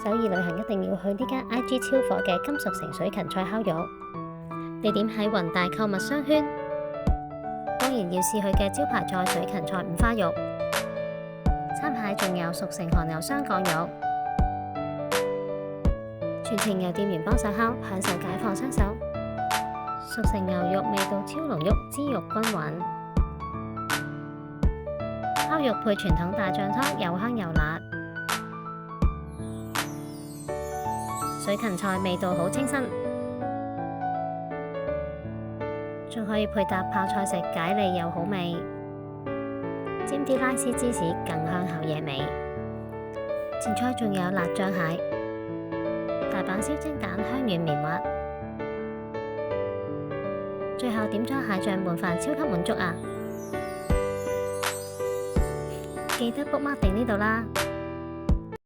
首爾旅行一定要去呢間 IG 超火嘅金屬城水芹菜烤肉，地點喺弘大購物商圈。當然要試佢嘅招牌菜水芹菜五花肉，餐牌仲有熟成韓牛雙降肉，全程由店員幫手烤，享受解放雙手。熟成牛肉味道超濃郁，脂肉均勻。烤肉配傳統大醬湯，又香又辣。水芹菜味道好清新，仲可以配搭泡菜食，解膩又好味。沾啲拉絲芝士更香口野味。前菜仲有辣醬蟹、大阪燒蒸蛋，香軟綿滑。最後點咗蟹醬拌飯，超級滿足啊！記得 bookmark 定呢度啦〜